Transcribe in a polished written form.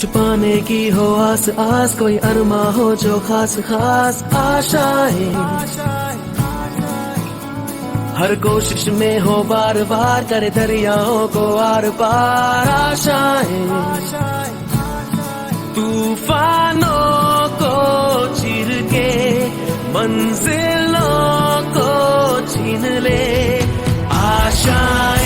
छुपाने की हो आस आस, कोई अरमा हो जो खास खास आशाएं, हर कोशिश में हो बार बार, करे दरियाओं को आर पार आशाएं, तूफानों को चीर के मंजिलों को छीन ले आशाएं।